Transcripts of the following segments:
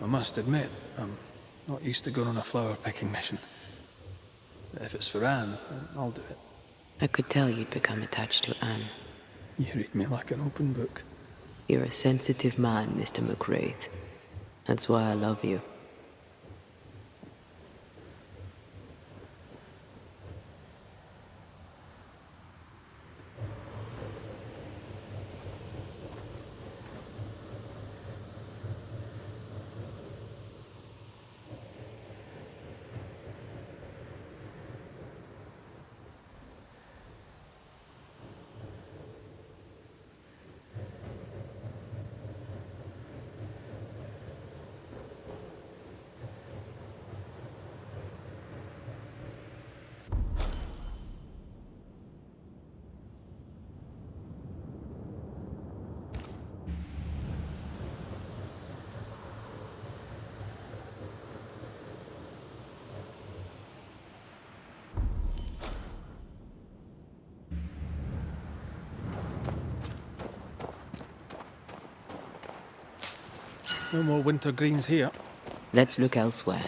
I must admit, I'm not used to going on a flower-picking mission. But if it's for Anne, then I'll do it. I could tell you'd become attached to Anne. You read me like an open book. You're a sensitive man, Mr. McWraith. That's why I love you. No more wintergreens here. Let's look elsewhere.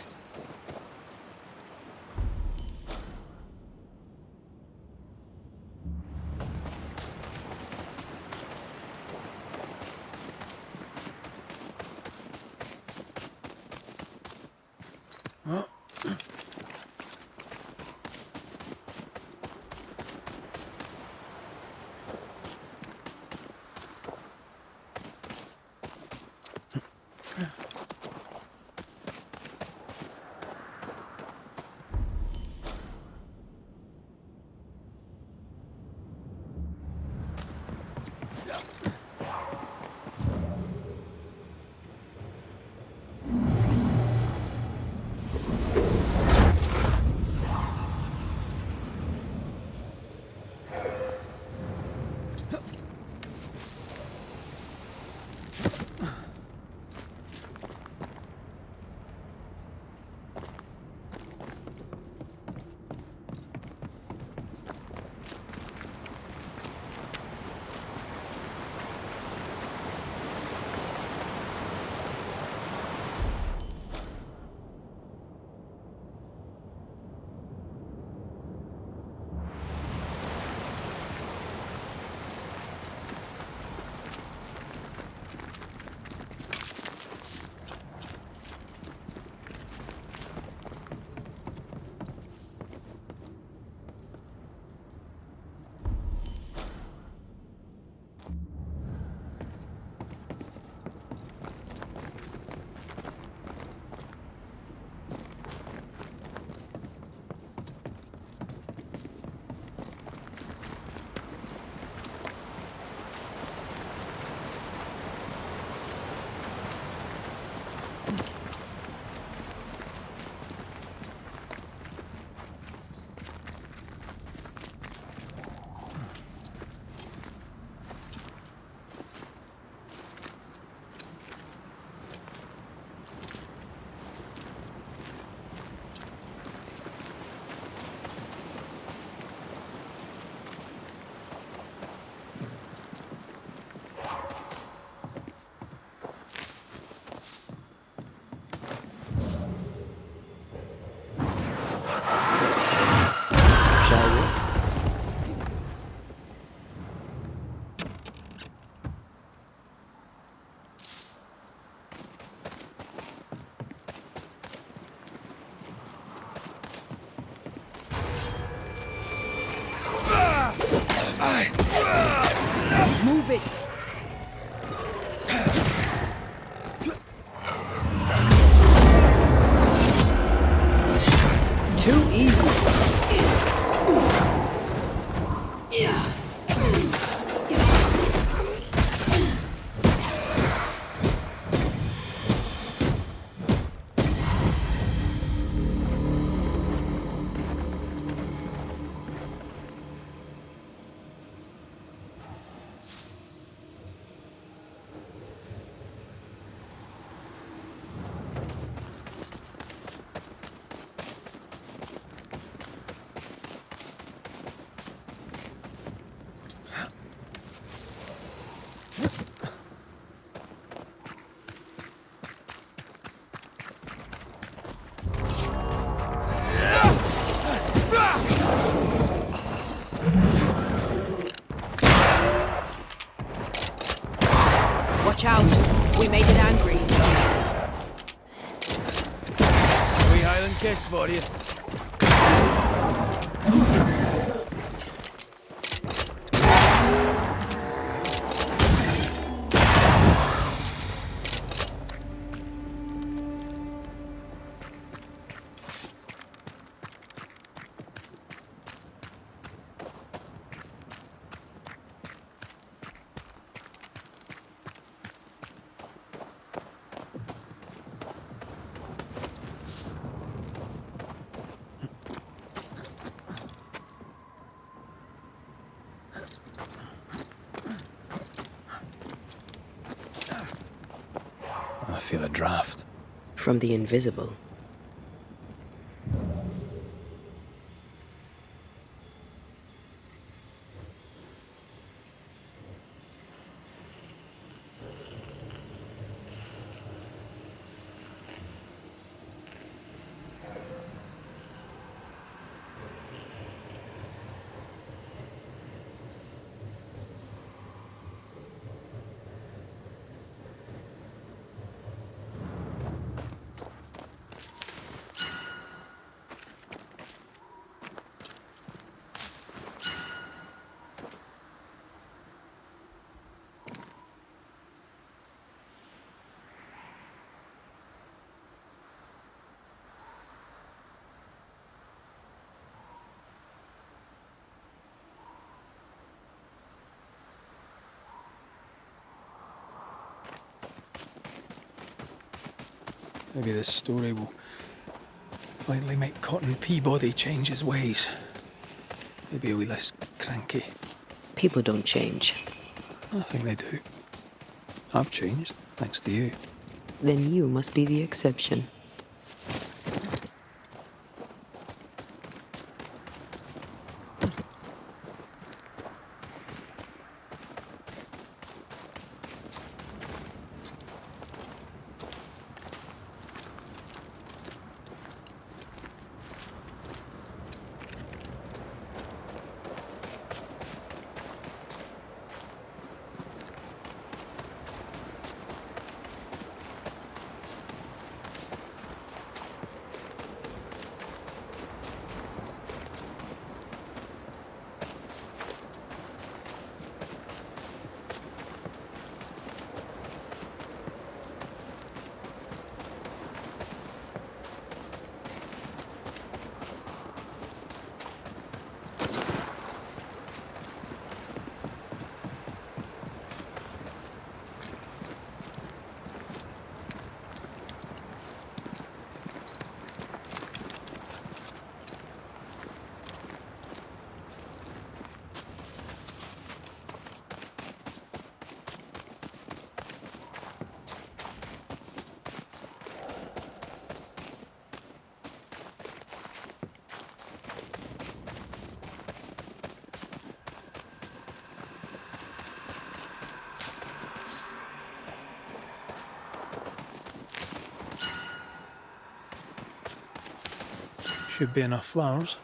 Move it! Too easy. Watch out. We made it angry. Wee Highland kiss for you. I feel a draft. From the invisible. Maybe this story will finally make Cotton Peabody change his ways. Maybe a wee less cranky. People don't change. I think they do. I've changed, thanks to you. Then you must be the exception. Should be enough flowers.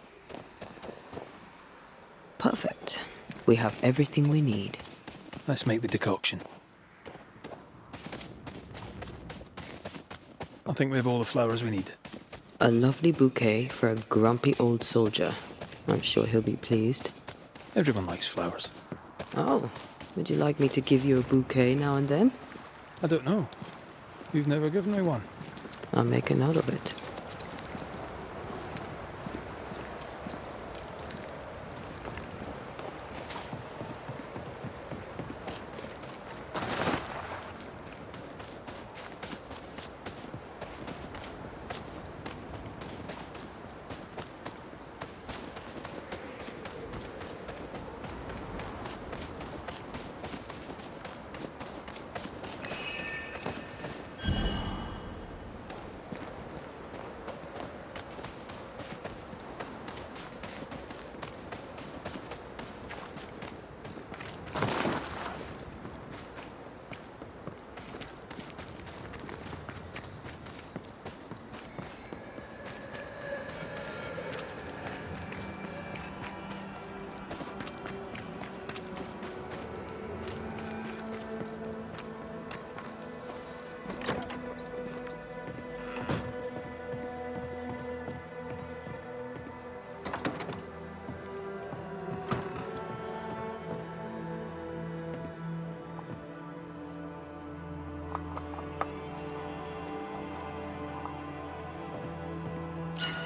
Perfect. We have everything we need. Let's make the decoction. I think we have all the flowers we need. A lovely bouquet for a grumpy old soldier. I'm sure he'll be pleased. Everyone likes flowers. Oh, would you like me to give you a bouquet now and then? I don't know. You've never given me one. I'll make a note of it.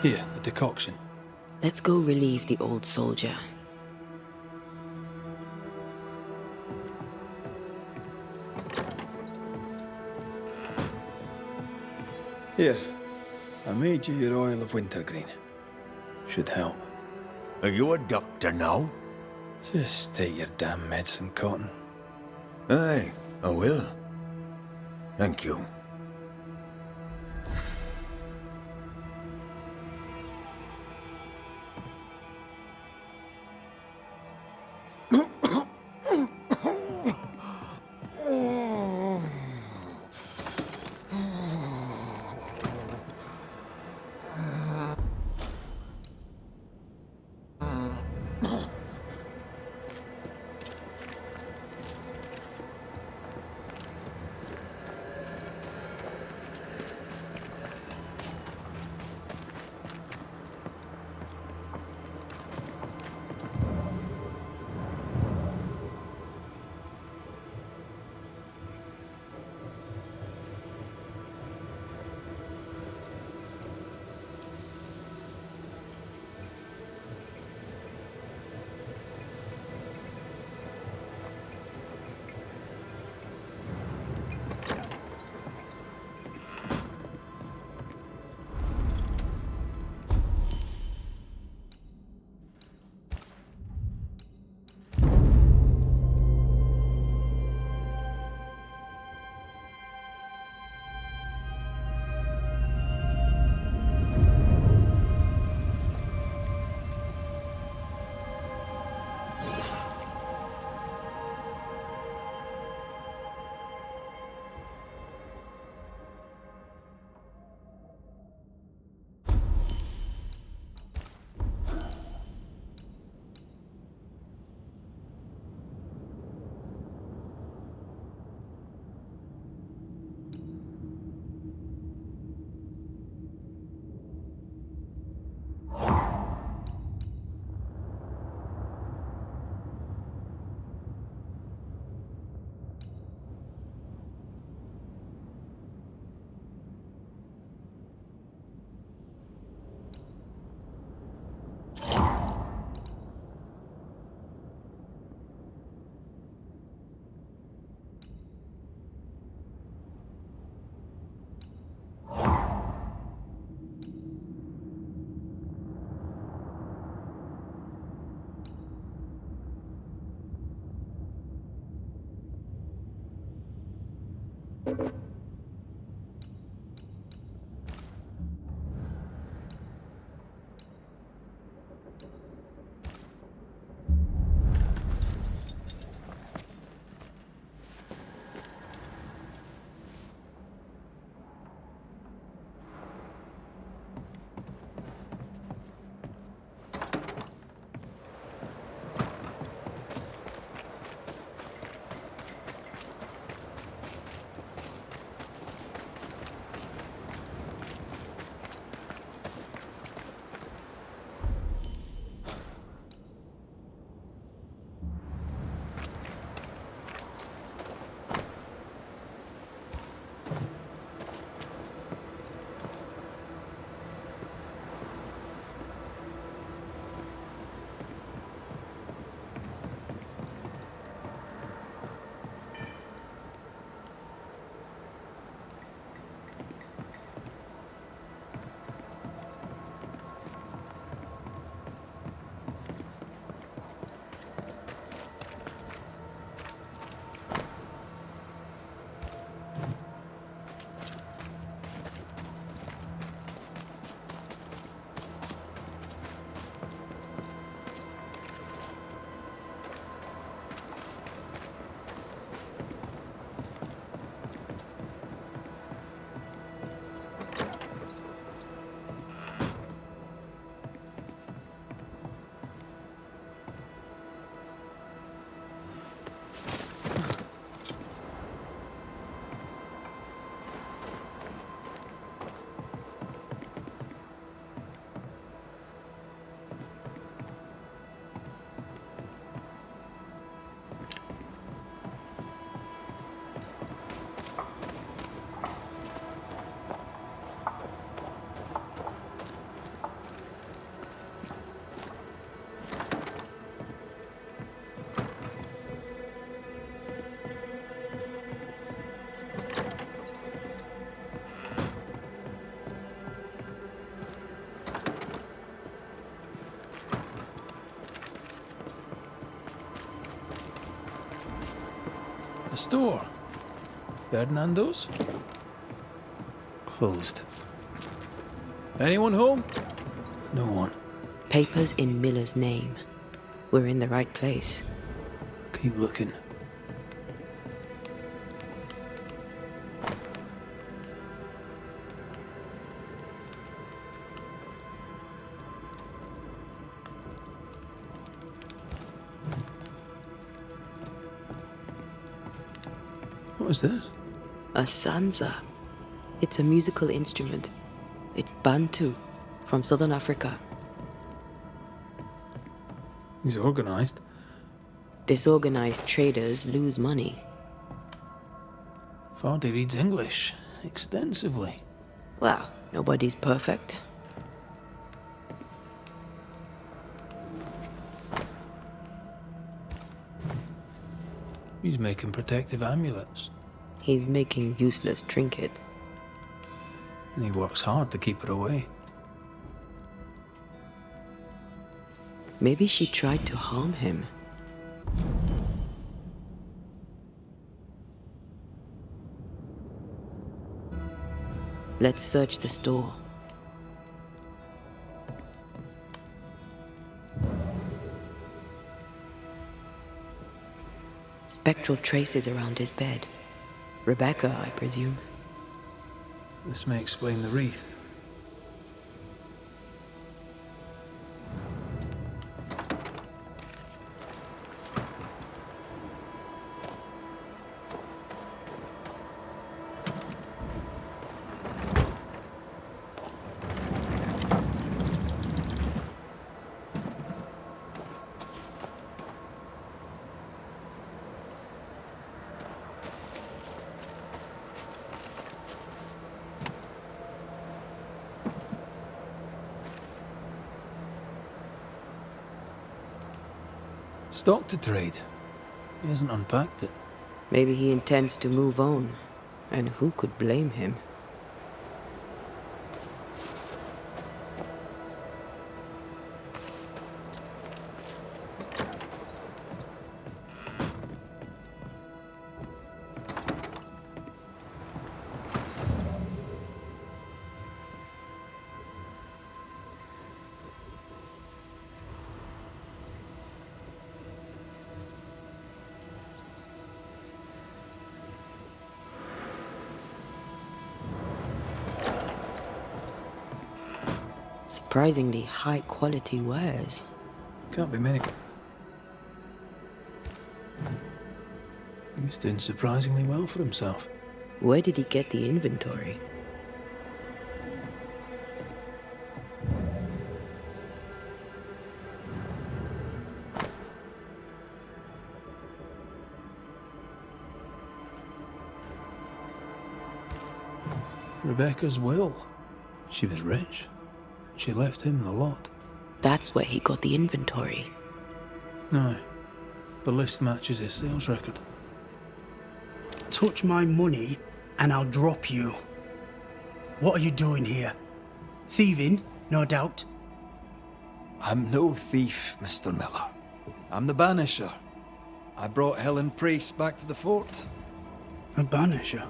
Here, the decoction. Let's go relieve the old soldier. Here, I made you your oil of wintergreen. Should help. Are you a doctor now? Just take your damn medicine, Cotton. Aye, I will. Thank you. store? Ferdinando's? Closed. Anyone home? No one. Papers in Miller's name. We're in the right place. Keep looking. What was this? A sanza. It's a musical instrument. It's Bantu, from southern Africa. He's organized. Disorganized traders lose money. Vardy reads English extensively. Well, nobody's perfect. He's making protective amulets. He's making useless trinkets. And he works hard to keep her away. Maybe she tried to harm him. Let's search the store. Spectral traces around his bed. Rebecca, I presume. This may explain the wreath. Stock to trade. He hasn't unpacked it. Maybe he intends to move on. And who could blame him? Surprisingly high-quality wares. Can't be many. He's doing surprisingly well for himself. Where did he get the inventory? Rebecca's will. She was rich. She left him the lot. That's where he got the inventory. No. The list matches his sales record. Touch my money and I'll drop you. What are you doing here? Thieving, no doubt. I'm no thief, Mr. Miller. I'm the Banisher. I brought Helen Priest back to the fort. A banisher.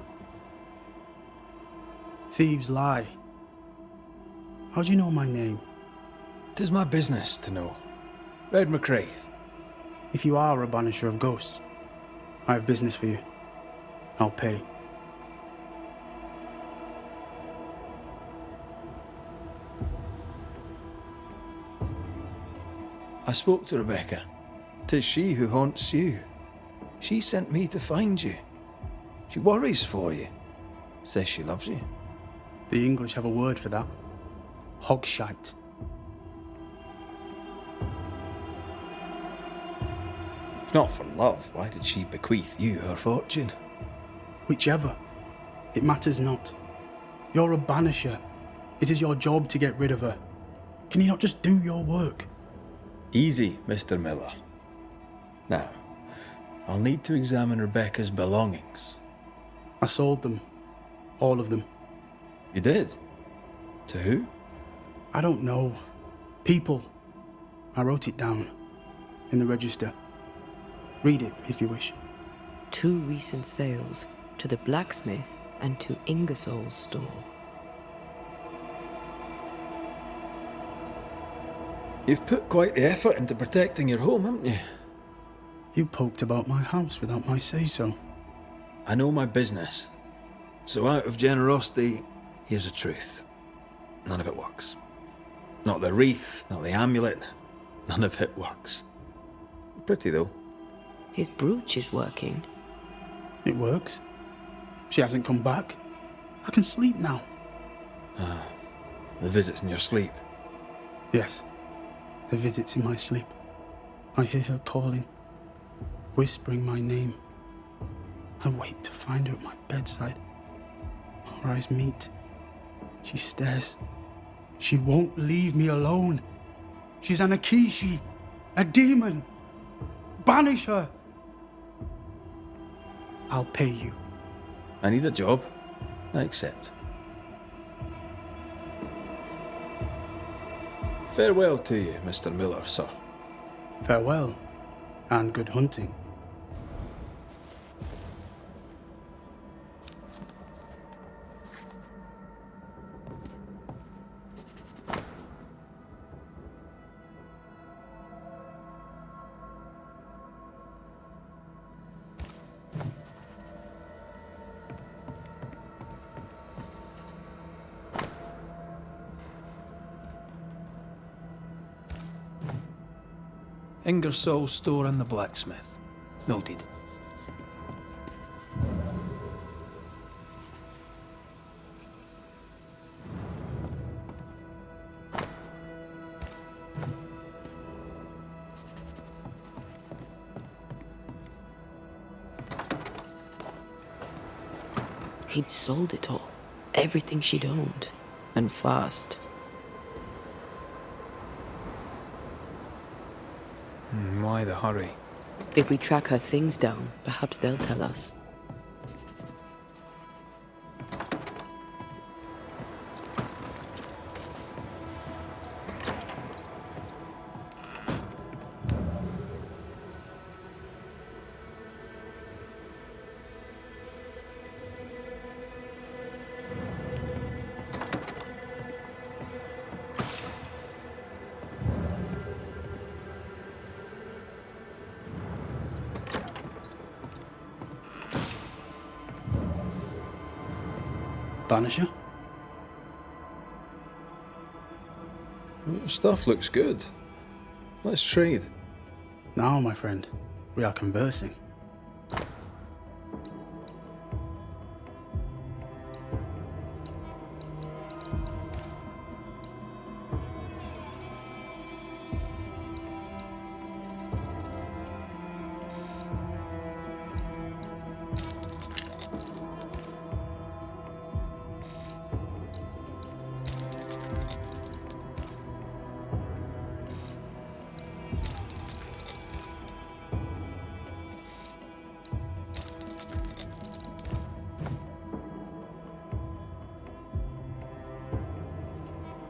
Thieves lie. How do you know my name? 'Tis my business to know. Red McCraith. If you are a banisher of ghosts, I have business for you. I'll pay. I spoke to Rebecca. 'Tis she who haunts you. She sent me to find you. She worries for you. Says she loves you. The English have a word for that. Hogshite. If not for love, why did she bequeath you her fortune? Whichever. It matters not. You're a banisher. It is your job to get rid of her. Can you not just do your work? Easy, Mr. Miller. Now, I'll need to examine Rebecca's belongings. I sold them. All of them. You did? To who? I don't know. People. I wrote it down. In the register. Read it if you wish. 2 recent sales, to the blacksmith and to Ingersoll's store. You've put quite the effort into protecting your home, haven't you? You poked about my house without my say-so. I know my business. So out of generosity, here's the truth. None of it works. Not the wreath, not the amulet, none of it works. Pretty though. His brooch is working. It works. She hasn't come back. I can sleep now. The visits in your sleep. Yes, the visits in my sleep. I hear her calling, whispering my name. I wait to find her at my bedside. Our eyes meet. She stares. She won't leave me alone. She's an Akishi, a demon. Banish her. I'll pay you. I need a job. I accept. Farewell to you, Mr. Miller, sir. Farewell, and good hunting. Ingersoll's store and the blacksmith. Noted. He'd sold it all. Everything she'd owned. And fast. Why the hurry? If we track her things down, perhaps they'll tell us. Banisher? Your stuff looks good. Let's trade. Now, my friend, we are conversing.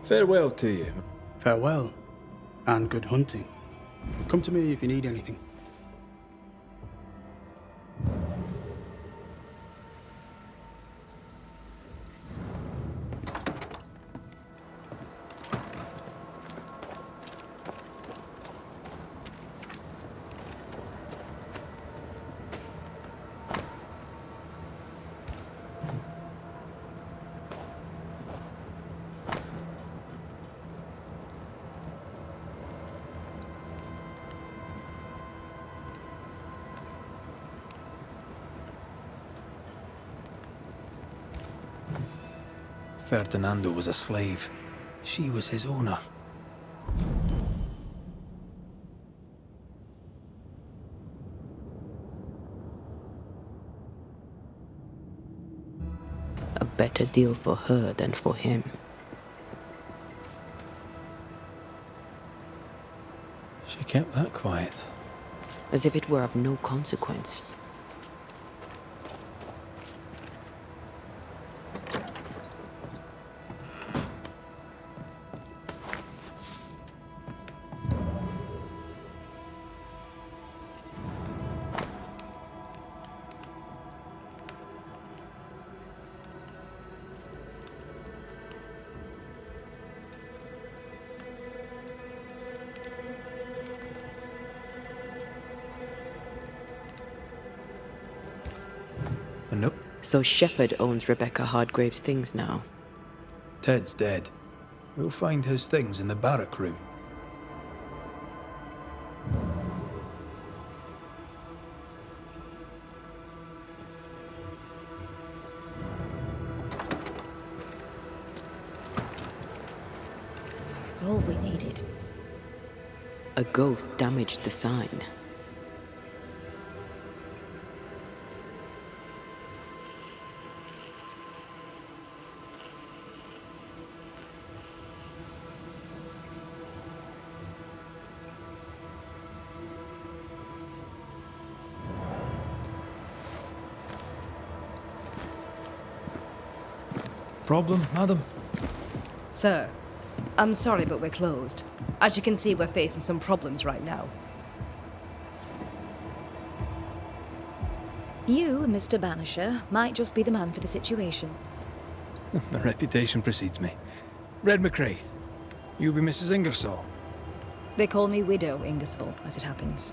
Farewell to you. Farewell, and good hunting. Come to me if you need anything. Ferdinando was a slave. She was his owner. A better deal for her than for him. She kept that quiet. As if it were of no consequence. So Shepard owns Rebecca Hardgrave's things now. Ted's dead. We'll find his things in the barrack room. It's all we needed. A ghost damaged the sign. Problem, madam? Sir, I'm sorry, but we're closed. As you can see, we're facing some problems right now. You, Mr. Banisher, might just be the man for the situation. My reputation precedes me. Red McCraith. You be Mrs. Ingersoll. They call me Widow Ingersoll, as it happens.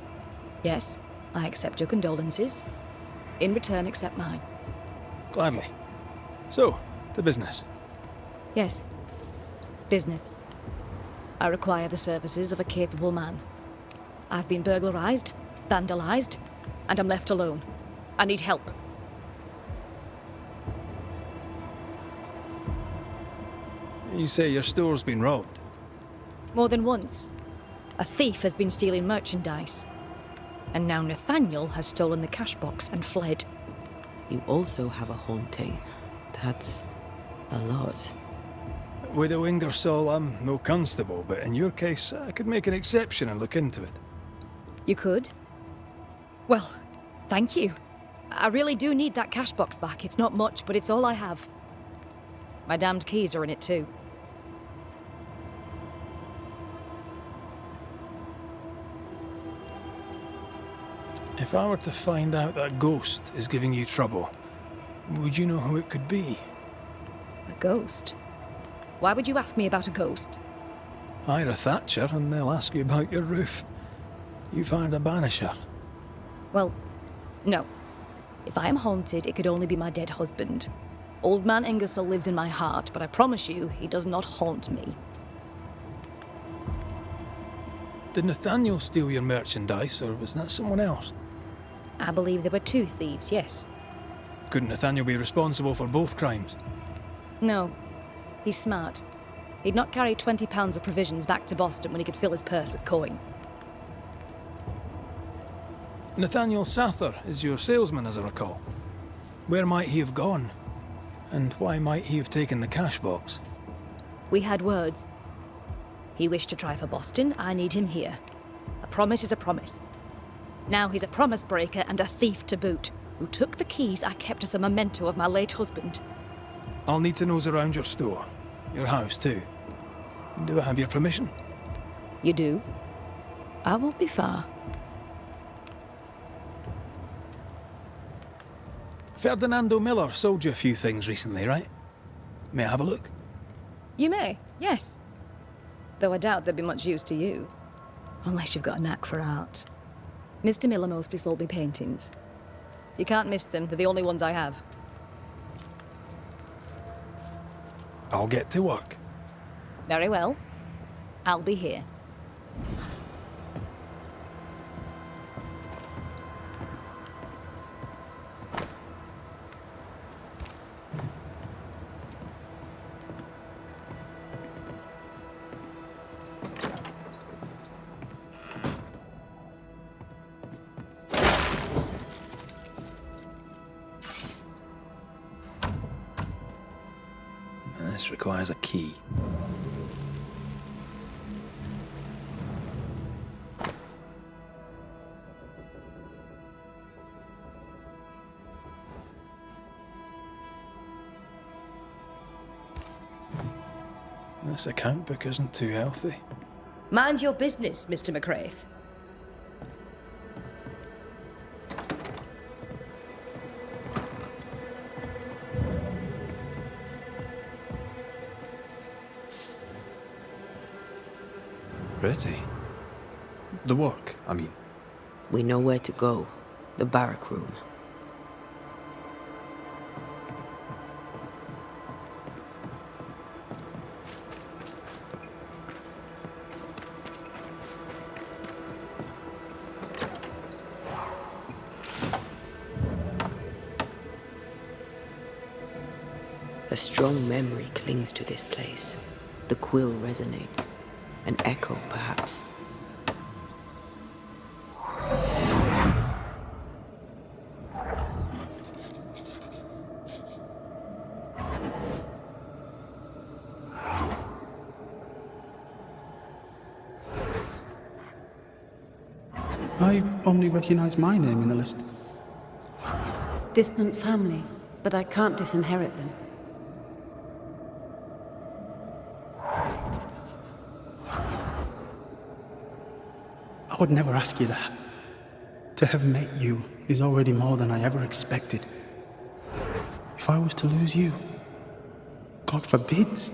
Yes, I accept your condolences. In return, accept mine. Gladly. So, to business. Yes. Business. I require the services of a capable man. I've been burglarized, vandalized, and I'm left alone. I need help. You say your store's been robbed? More than once. A thief has been stealing merchandise. And now Nathaniel has stolen the cash box and fled. You also have a haunting. That's a lot. Widow Ingersoll, I'm no constable, but in your case, I could make an exception and look into it. You could? Well, thank you. I really do need that cash box back. It's not much, but it's all I have. My damned keys are in it too. If I were to find out that ghost is giving you trouble, would you know who it could be? A ghost? Why would you ask me about a ghost? Hire a Thatcher and they'll ask you about your roof. You find a Banisher. Well, no. If I am haunted, it could only be my dead husband. Old man Ingersoll lives in my heart, but I promise you, he does not haunt me. Did Nathaniel steal your merchandise, or was that someone else? I believe there were two thieves, yes. Couldn't Nathaniel be responsible for both crimes? No. He's smart. He'd not carry 20 pounds of provisions back to Boston when he could fill his purse with coin. Nathaniel Sather is your salesman, as I recall. Where might he have gone? And why might he have taken the cash box? We had words. He wished to try for Boston, I need him here. A promise is a promise. Now he's a promise breaker and a thief to boot, who took the keys I kept as a memento of my late husband. I'll need to nose around your store. Your house, too. Do I have your permission? You do? I won't be far. Ferdinando Miller sold you a few things recently, right? May I have a look? You may, yes. Though I doubt they'd be much use to you. Unless you've got a knack for art. Mr. Miller mostly sold me paintings. You can't miss them, they're the only ones I have. I'll get to work. Very well. I'll be here. This requires a key. This account book isn't too healthy. Mind your business, Mr. McCraith. Pretty. The work, I mean. We know where to go. The barrack room. A strong memory clings to this place. The quill resonates. An echo, perhaps. I only recognize my name in the list. Distant family, but I can't disinherit them. I would never ask you that. To have met you is already more than I ever expected. If I was to lose you, God forbids,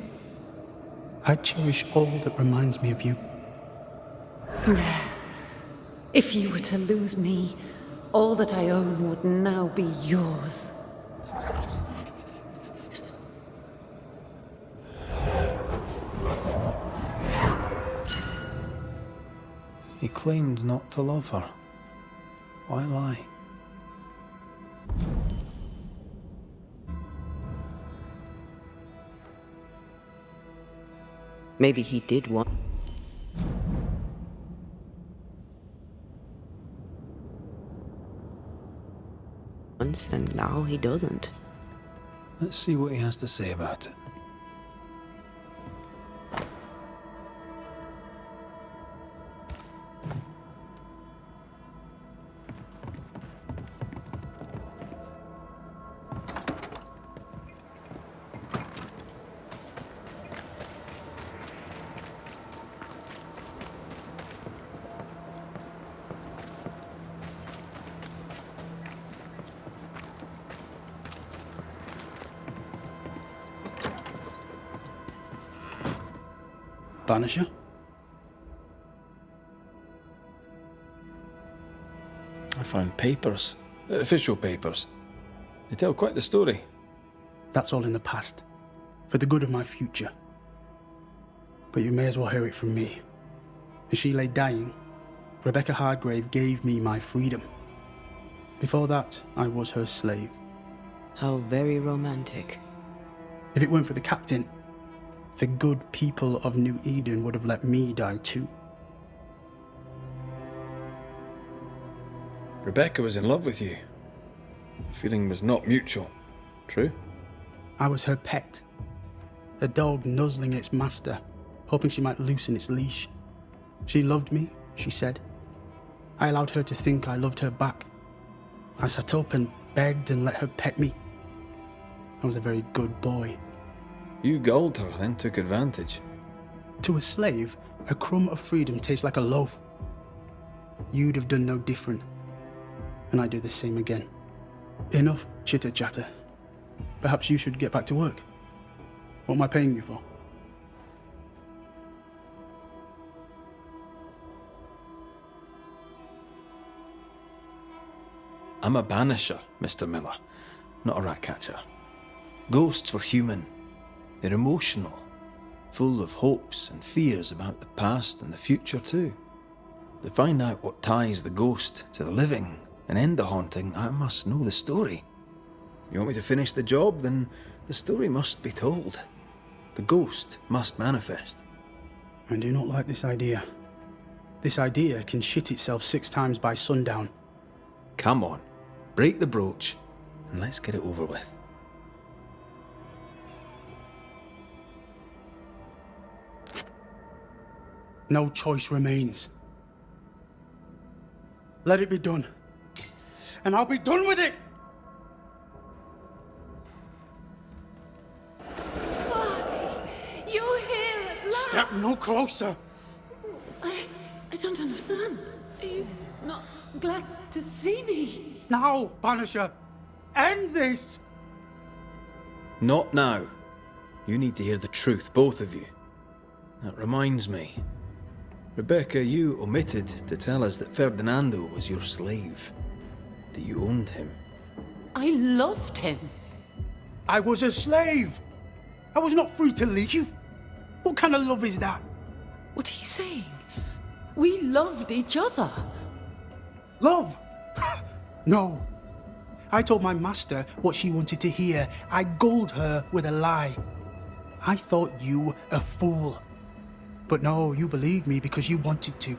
I'd cherish all that reminds me of you. If you were to lose me, all that I own would now be yours. He claimed not to love her. Why lie? Maybe he did want... once, and now he doesn't. Let's see what he has to say about it. Banisher? I found papers. Official papers. They tell quite the story. That's all in the past. For the good of my future. But you may as well hear it from me. As she lay dying, Rebecca Hardgrave gave me my freedom. Before that, I was her slave. How very romantic. If it weren't for the captain, the good people of New Eden would have let me die too. Rebecca was in love with you. The feeling was not mutual. True? I was her pet. A dog nuzzling its master, hoping she might loosen its leash. She loved me, she said. I allowed her to think I loved her back. I sat up and begged and let her pet me. I was a very good boy. You gulled her, then took advantage. To a slave, a crumb of freedom tastes like a loaf. You'd have done no different, and I'd do the same again. Enough chitter-chatter. Perhaps you should get back to work. What am I paying you for? I'm a banisher, Mr. Miller, not a rat catcher. Ghosts were human. They're emotional, full of hopes and fears about the past and the future too. To find out what ties the ghost to the living and end the haunting, I must know the story. You want me to finish the job? Then the story must be told. The ghost must manifest. I do not like this idea. This idea can shit itself 6 times by sundown. Come on, break the brooch and let's get it over with. No choice remains. Let it be done. And I'll be done with it! You're here at last! Step no closer! I don't understand. Are you not glad to see me? Now, Banisher! End this! Not now. You need to hear the truth, both of you. That reminds me. Rebecca, you omitted to tell us that Ferdinando was your slave. That you owned him. I loved him. I was a slave! I was not free to leave. What kind of love is that? What are you saying? We loved each other. Love? No. I told my master what she wanted to hear. I gulled her with a lie. I thought you a fool. But no, you believed me because you wanted to.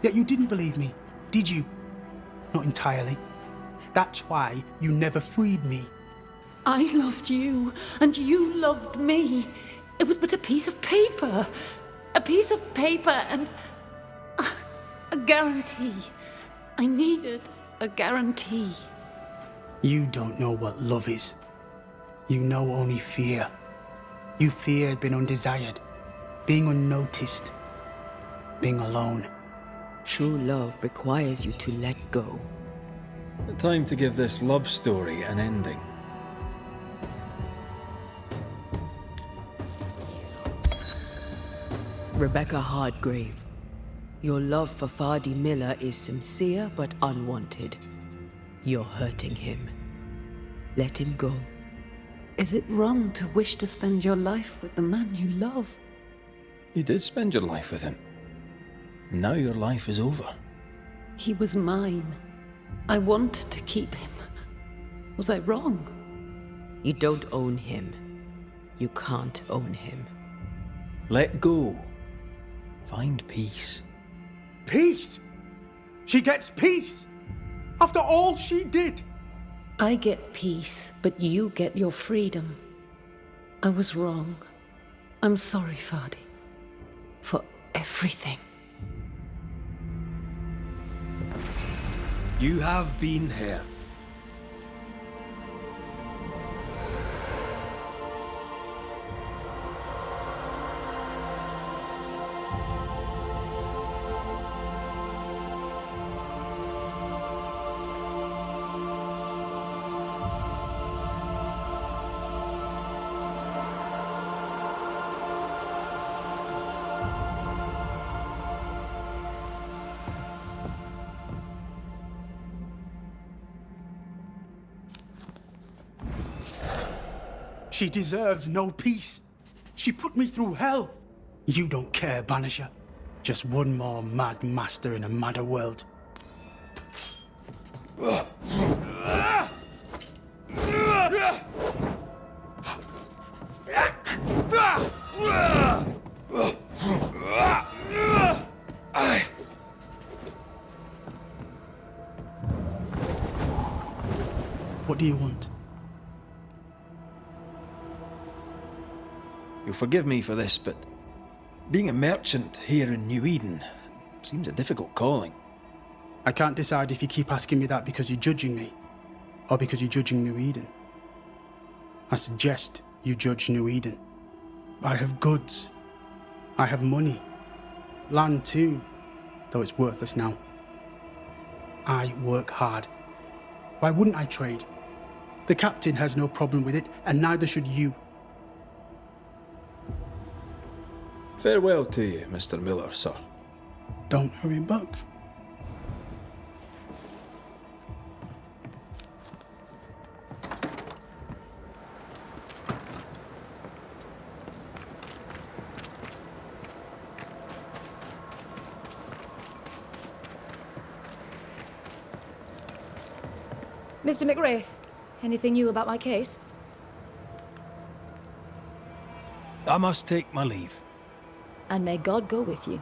Yet you didn't believe me, did you? Not entirely. That's why you never freed me. I loved you, and you loved me. It was but a piece of paper. A piece of paper and a guarantee. I needed a guarantee. You don't know what love is. You know only fear. You feared being undesired, being unnoticed, being alone. True love requires you to let go. Time to give this love story an ending. Rebecca Hardgrave, your love for Fadi Miller is sincere but unwanted. You're hurting him. Let him go. Is it wrong to wish to spend your life with the man you love? You did spend your life with him. Now your life is over. He was mine. I wanted to keep him. Was I wrong? You don't own him. You can't own him. Let go. Find peace. Peace? She gets peace? After all she did? I get peace, but you get your freedom. I was wrong. I'm sorry, Fadi. For everything. You have been here. She deserves no peace. She put me through hell. You don't care, Banisher. Just one more mad master in a madder world. What do you want? You'll forgive me for this, but being a merchant here in New Eden seems a difficult calling. I can't decide if you keep asking me that because you're judging me, or because you're judging New Eden. I suggest you judge New Eden. I have goods. I have money. Land too, though it's worthless now. I work hard. Why wouldn't I trade? The captain has no problem with it, and neither should you. Farewell to you, Mr. Miller, sir. Don't hurry back. Mr. McWraith, anything new about my case? I must take my leave. And may God go with you.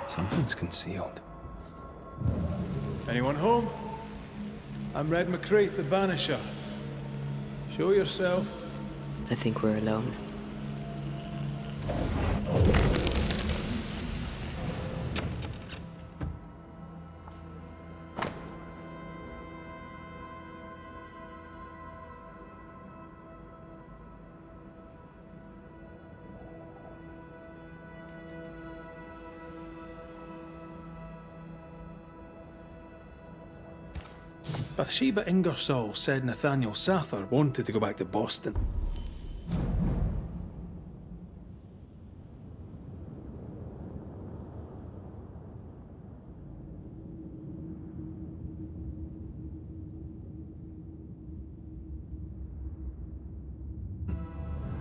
Something's concealed. Anyone home? I'm Red McCraith, the Banisher. Show yourself. I think we're alone. Bathsheba Ingersoll said Nathaniel Sather wanted to go back to Boston.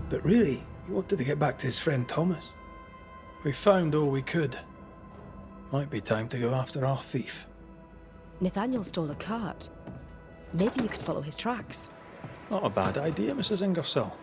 But really, he wanted to get back to his friend Thomas. We found all we could. Might be time to go after our thief. Nathaniel stole a cart. Maybe you could follow his tracks. Not a bad idea, Mrs. Ingersoll.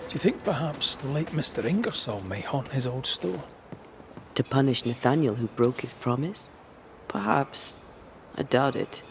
Do you think perhaps the late Mr. Ingersoll may haunt his old store? To punish Nathaniel who broke his promise? Perhaps. I doubt it.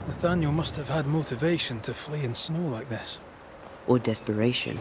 Nathaniel must have had motivation to flee in snow like this. Or desperation.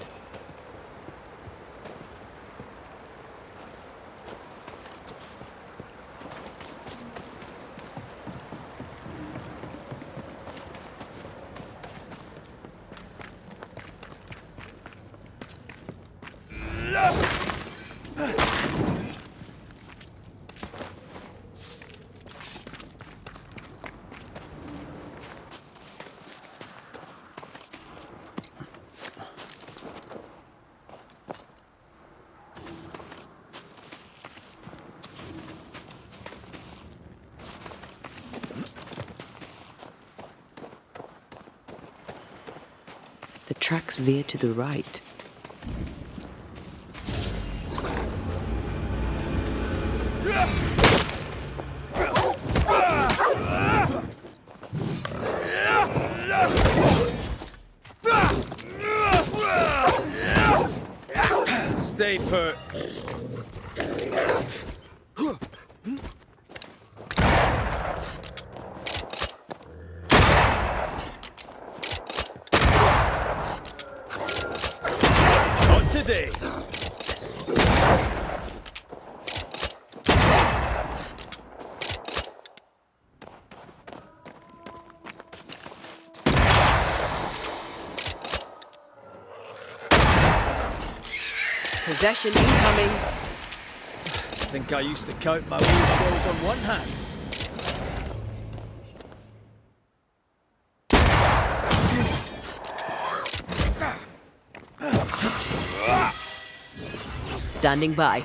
The tracks veer to the right. Stay put. Not today. Possession incoming. I think I used to count my wheelbarrows on one hand. Standing by.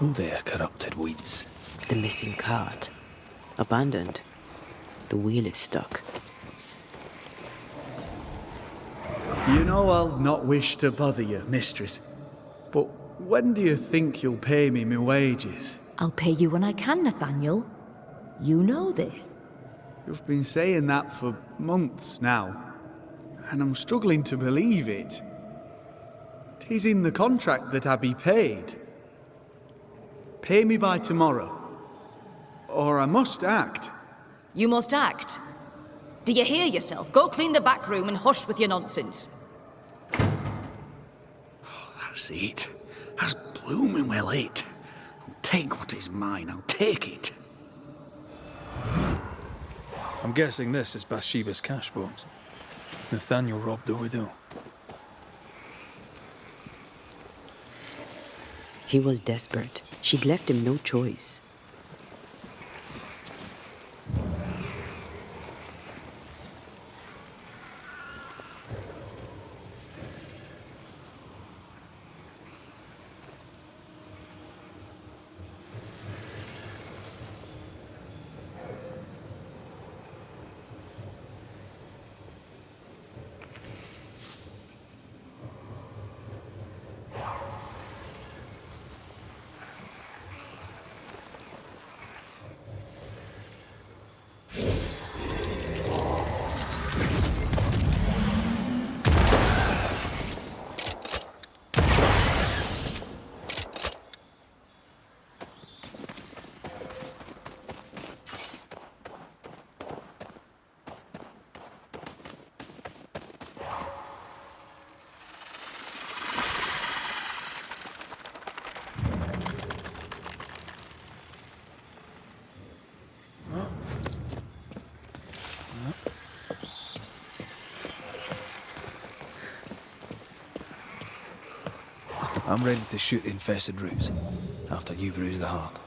Oh, there, corrupted weeds. The missing cart. Abandoned. The wheel is stuck. You know I'll not wish to bother you, mistress, but when do you think you'll pay me my wages? I'll pay you when I can, Nathaniel. You know this. You've been saying that for months now, and I'm struggling to believe it. 'Tis in the contract that I be paid. Pay me by tomorrow, or I must act. You must act. Do you hear yourself? Go clean the back room and hush with your nonsense. That's it. That's blooming well it. I'll take what is mine, I'll take it. I'm guessing this is Bathsheba's cash box. Nathaniel robbed the widow. He was desperate. She'd left him no choice. I'm ready to shoot the infested roots, after you bruise the heart.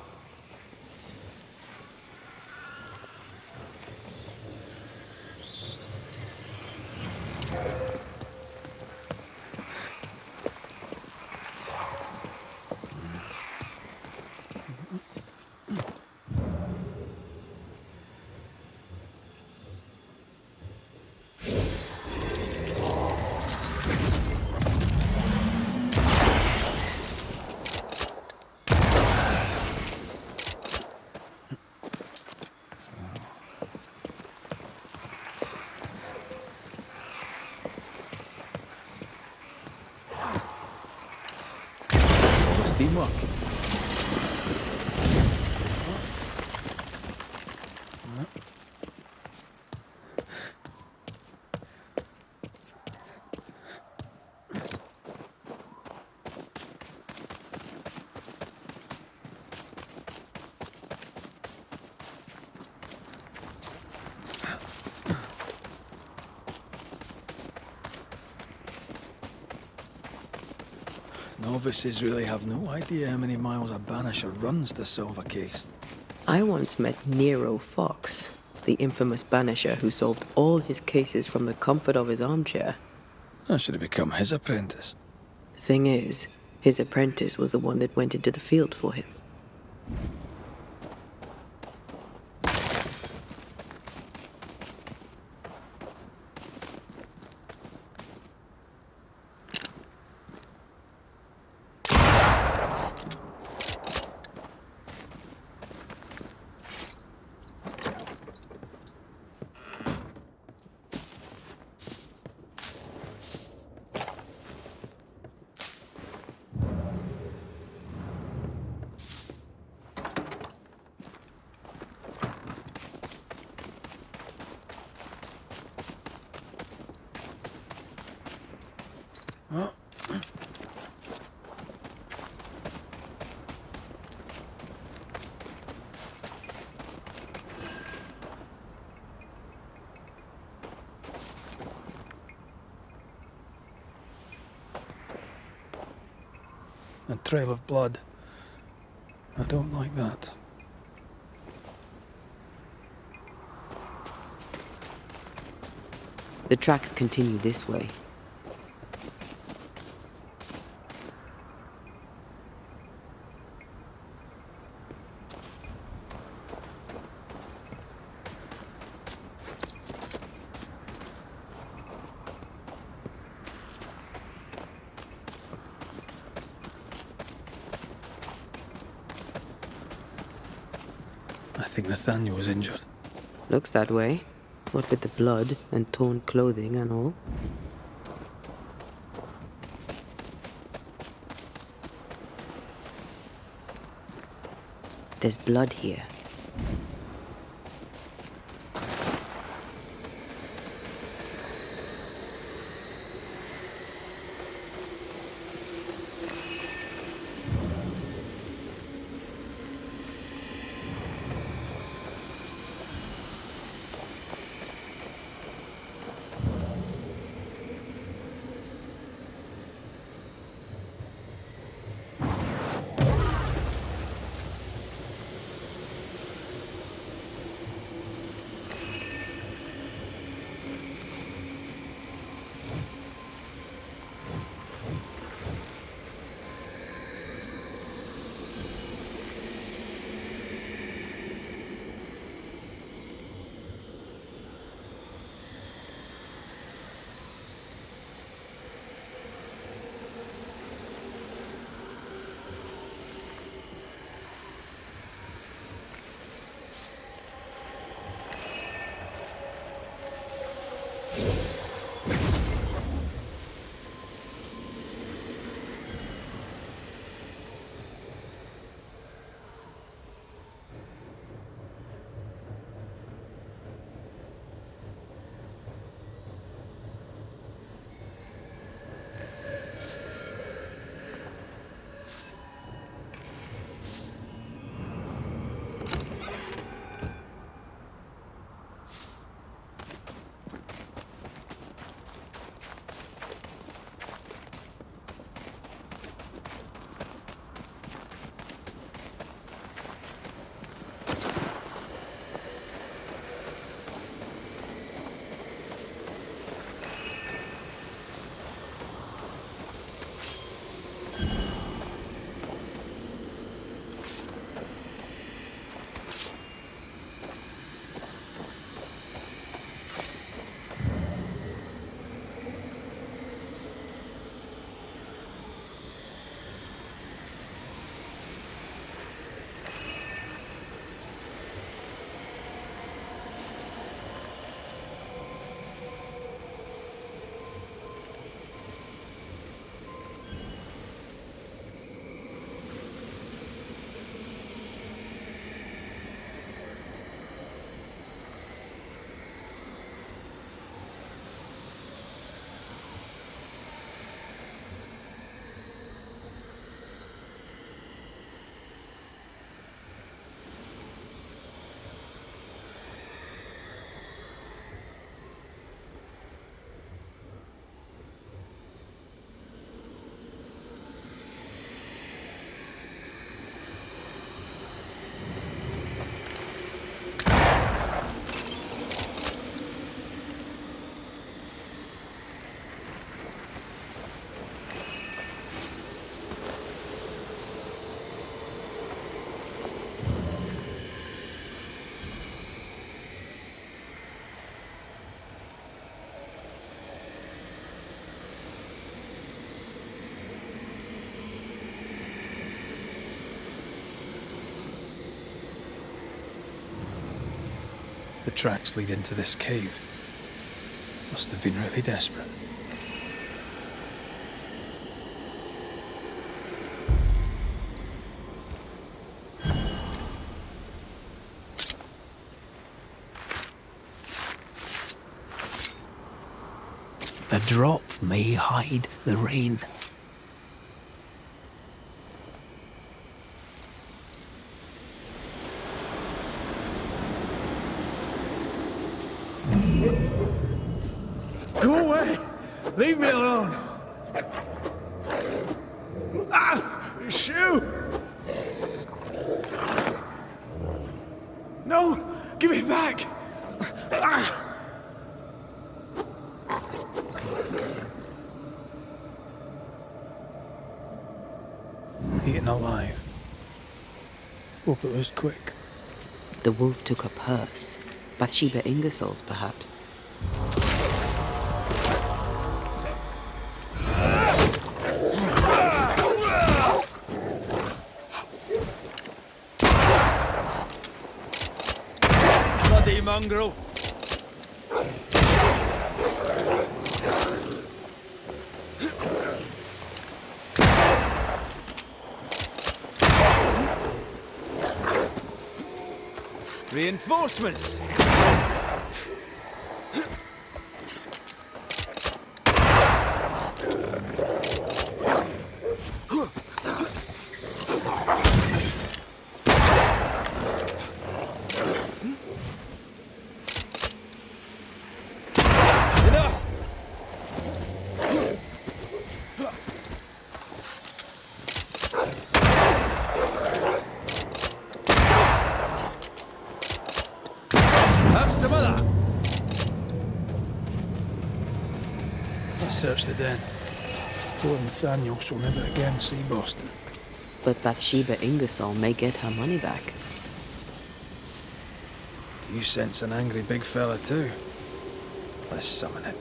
Teamwork. Novices really have no idea how many miles a Banisher runs to solve a case. I once met Nero Fox, the infamous Banisher who solved all his cases from the comfort of his armchair. I should have become his apprentice. The thing is, his apprentice was the one that went into the field for him. A trail of blood. I don't like that. The tracks continue this way. think Nathaniel was injured. Looks that way. What with the blood and torn clothing and all. There's blood here. The tracks lead into this cave. Must have been really desperate. A drop may hide the rain. Go away! Leave me alone! Ah! Shoe! No! Give it back! Ah! Eaten alive. Hope it was quick. The wolf took her purse. Bathsheba Ingersoll's, perhaps. mongrel. Reinforcements! Let's search the den. Poor Nathaniel shall never again see Boston. But Bathsheba Ingersoll may get her money back. Do you sense an angry big fella too? Let's summon it.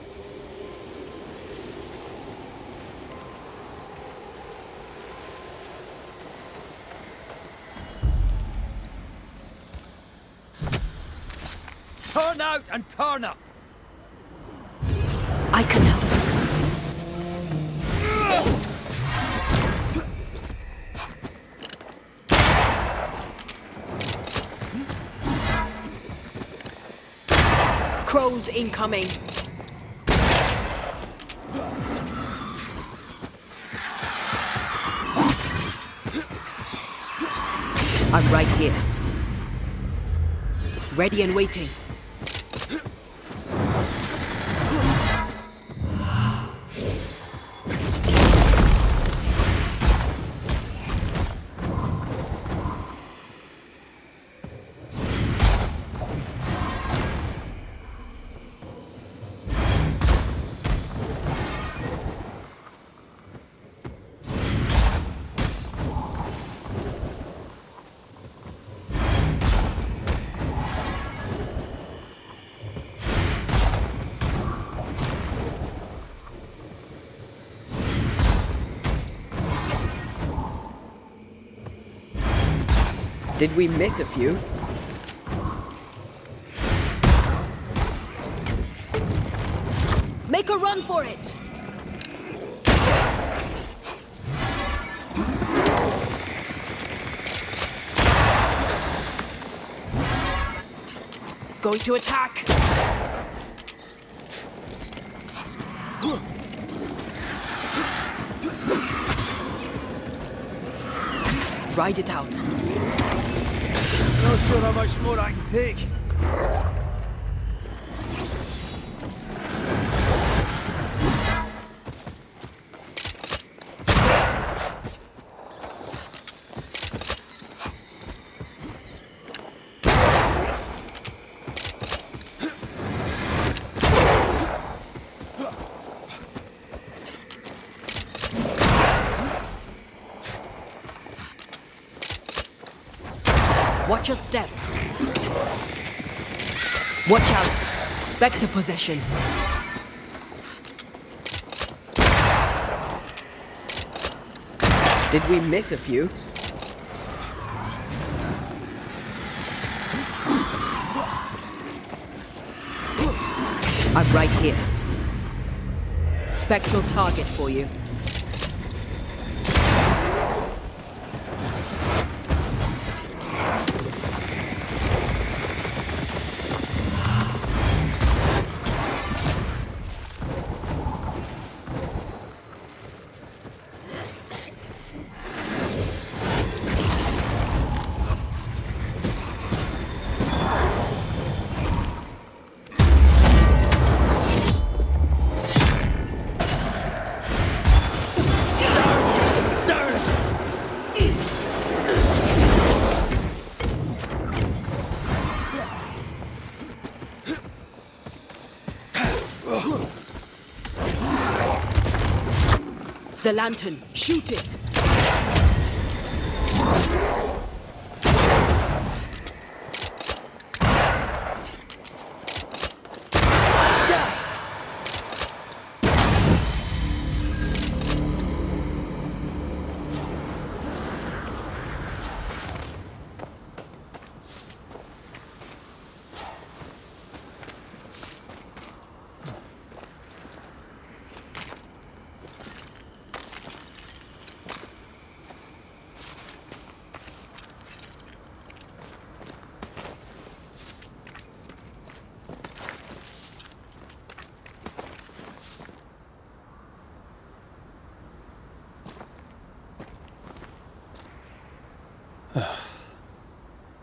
Turn out and turn up! I can help. Crows incoming. I'm right here. Ready and waiting. Did we miss a few? Make a run for it! It's going to attack! Ride it out. Not sure how much more I can take. Watch your step. Watch out. Spectre possession. Did we miss a few? I'm right here. Spectral target for you. The lantern. Shoot it!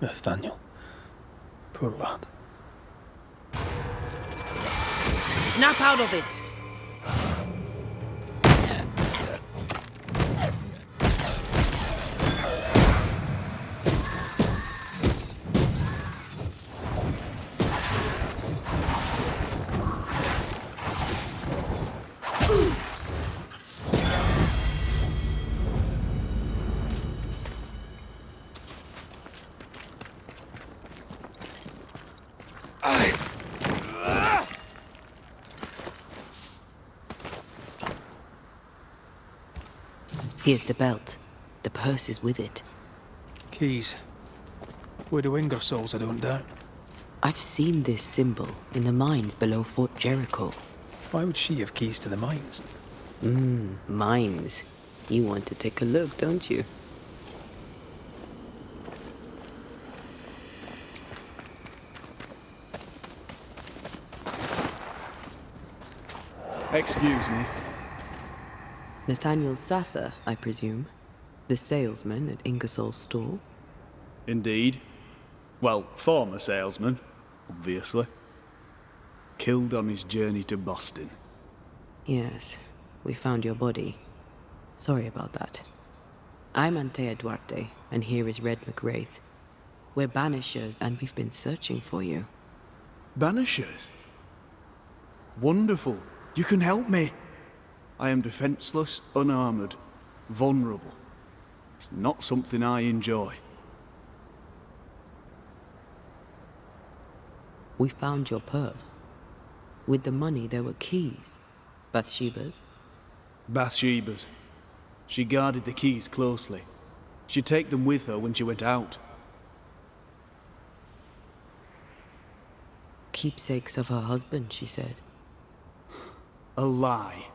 Nathaniel. Poor lad. Snap out of it! Here's the belt. The purse is with it. Keys. Widow Ingersoll's, I don't doubt. I've seen this symbol in the mines below Fort Jericho. Why would she have keys to the mines? Mines. You want to take a look, don't you? Excuse me. Nathaniel Sather, I presume. The salesman at Ingersoll's store. Indeed. Well, former salesman, obviously. Killed on his journey to Boston. Yes, we found your body. Sorry about that. I'm Antea Duarte, and here is Red McWraith. We're Banishers, and we've been searching for you. Banishers? Wonderful. You can help me. I am defenseless, unarmored, vulnerable. It's not something I enjoy. We found your purse. With the money, there were keys. Bathsheba's. Bathsheba's. She guarded the keys closely. She'd take them with her when she went out. Keepsakes of her husband, she said. A lie.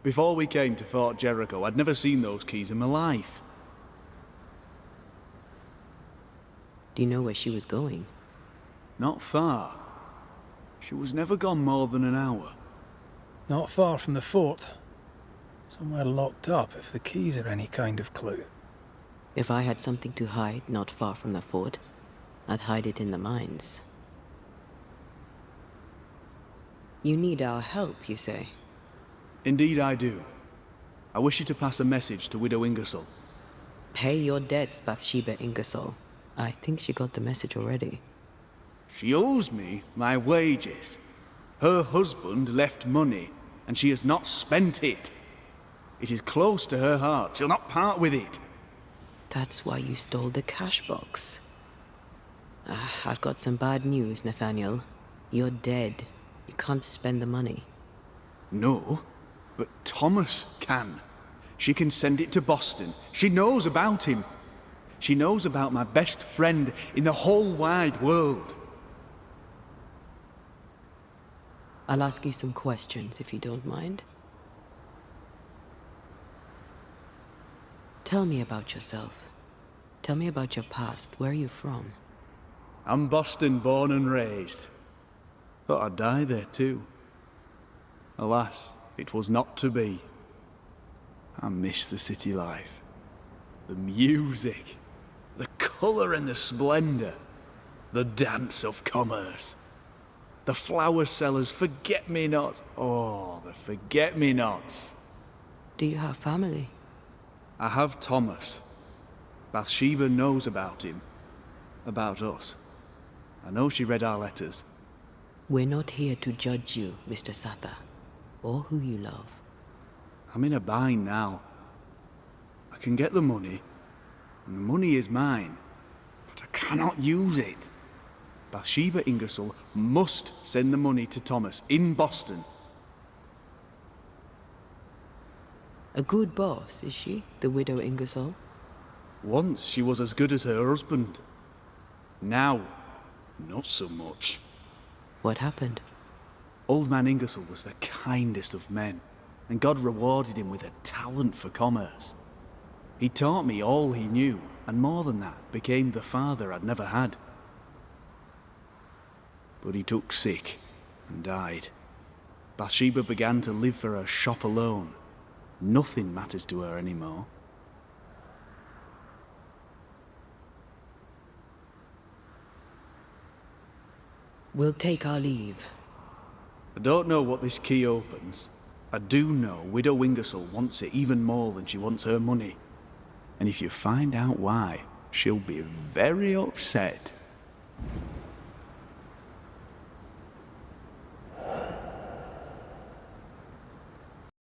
Before we came to Fort Jericho, I'd never seen those keys in my life. Do you know where she was going? Not far. She was never gone more than an hour. Not far from the fort. Somewhere locked up, if the keys are any kind of clue. If I had something to hide not far from the fort, I'd hide it in the mines. You need our help, you say? Indeed I do. I wish you to pass a message to Widow Ingersoll. Pay your debts, Bathsheba Ingersoll. I think she got the message already. She owes me my wages. Her husband left money, and she has not spent it. It is close to her heart. She'll not part with it. That's why you stole the cash box. I've got some bad news, Nathaniel. You're dead. You can't spend the money. No, but Thomas can. She can send it to Boston. She knows about him. She knows about my best friend in the whole wide world. I'll ask you some questions, if you don't mind. Tell me about yourself. Tell me about your past. Where are you from? I'm Boston born and raised. Thought I'd die there too. Alas, it was not to be. I miss the city life. The music. The colour and the splendour. The dance of commerce. The flower sellers' forget-me-nots. Oh, the forget-me-nots. Do you have family? I have Thomas. Bathsheba knows about him. About us. I know she read our letters. We're not here to judge you, Mr. Sather, or who you love. I'm in a bind now. I can get the money, and the money is mine, but I cannot use it. Bathsheba Ingersoll must send the money to Thomas in Boston. A good boss, is she, the widow Ingersoll? Once she was as good as her husband. Now, not so much. What happened? Old man Ingersoll was the kindest of men, and God rewarded him with a talent for commerce. He taught me all he knew, and more than that, became the father I'd never had. But he took sick and died. Bathsheba began to live for her shop alone. Nothing matters to her anymore. We'll take our leave. I don't know what this key opens. I do know Widow Ingersoll wants it even more than she wants her money. And if you find out why, she'll be very upset.